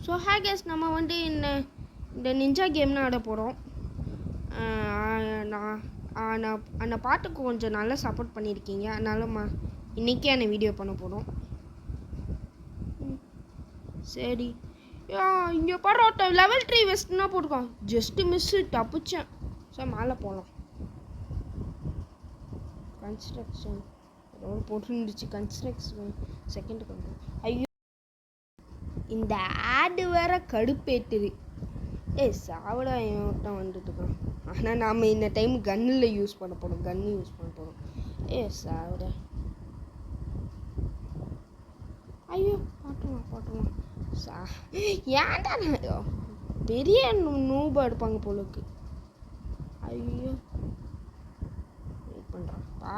So hi guys, நம்ம வந்து இந்த நிஞ்சா கேம்னு ஆட போகிறோம். நான் அந்த பாட்டுக்கு கொஞ்சம் நல்லா சப்போர்ட் பண்ணியிருக்கீங்க, அதனால இன்றைக்கே அந்த வீடியோ பண்ண போகிறோம். சரி, இங்கே பாரு, லெவல் 3 வெஸ்ட்னா போட்டுருக்கோம். Just miss, தப்பிச்சேன். ஸோ மேலே போகலாம். கன்ஸ்ட்ரக்ஷன் ஏதோ போட்டுருந்துச்சு. Construction second control. ஐயோ, இந்த ஆடு வேற கடுப்பேட்டுது. சாவடா என்கிட்ட வந்துட்டுருக்கான். ஆனால் நாம் இந்த டைம் கன்னில் யூஸ் பண்ண போகிறோம். சாவடா. ஐயோ, பாட்டுலாம் ஏன்டா பெரிய நூபா எடுப்பாங்க போலுக்கு. ஐயோ, வெயிட் பண்ணுறான்ப்பா.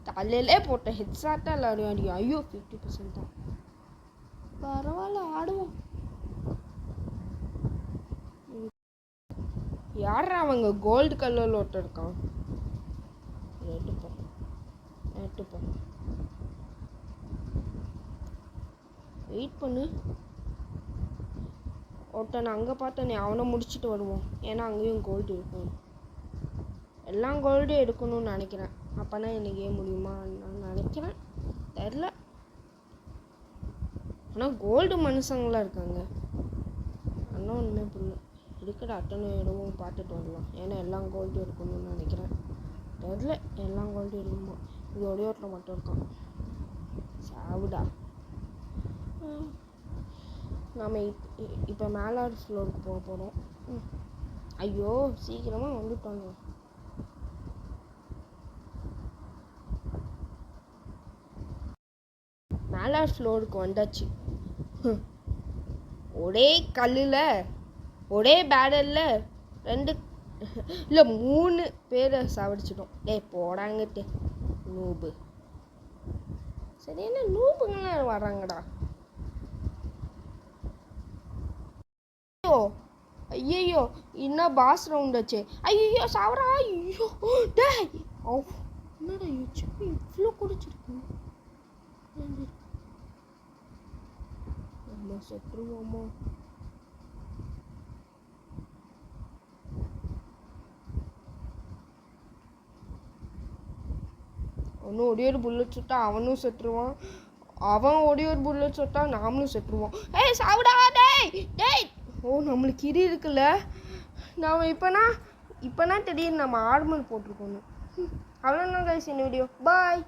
தலையிலே போட்ட ஹெட்ஷாட்டாக எல்லாரும் அடி. ஐயோ, 50% தான். பரவாயில்ல, ஆடுவோம். யாரா அவங்க கோல்டு கலரில் ஒருத்தர் இருக்கான். எடுப்போ வெயிட் பண்ணு. ஒருத்தனை அங்கே பார்த்தனே, அவனை முடிச்சுட்டு வருவோம். ஏன்னா அங்கேயும் கோல்டு இருக்கும். எல்லாம் கோல்டு எடுக்கணும்னு நினைக்கிறேன். அப்போனா எனக்கு முடியுமா நான் நினைக்கிறேன், தெரில. ஆனால் கோல்டு மனுஷங்களாம் இருக்காங்க. ஆனால் ஒன்றுமே புரியல. இருக்கிற அத்தனை இடமும் பார்த்துட்டு வரலாம். ஏன்னா எல்லாம் கோல்டு எடுக்கணும்னு நினைக்கிறேன். தெரில, எல்லாம் கோல்டு எடுக்கணுமா. இது ஒரே ஒருத்தர் மட்டும் இருக்கான். சாவுடா. நாம் இப்போ மேலே ஃப்ளோருக்கு போக போகிறோம். ஐயோ, சீக்கிரமாக வந்துட்டாங்க. மேலே ஃப்ளோருக்கு வந்தாச்சு. ஒரே கல்லில் ஒரே பேரலில் 3 பேரை சாவடிச்சிட்டோம். போடாங்கட்டு நூபு. சரி, என்ன நூபுங்களாம் வர்றாங்கடா. ஐயோ, இன்னும் பாஸ் ரவுண்ட் ஆச்சு. ஐயோ, சாவரா. ஐயோ, டேய், என்னடா இவ்வளோ குடிச்சிருக்கு. நம்ம செத்துருவோமோ. அவனும் ஒரே ஒரு புல்லட் சுட்டா அவனும் செத்துருவான். அவன் ஒரே ஒரு புல்லட் சுட்டா நாமளும் செத்துருவோம். சாவுடா. டேய். நம்மளுக்கு இடி இருக்குல்ல. நாம் இப்போனா திடீர்னு நம்ம ஆர்மல் போட்டிருக்கோன்னு. அவ்வளோதான் கைஸ் இந்த வீடியோ. பாய்.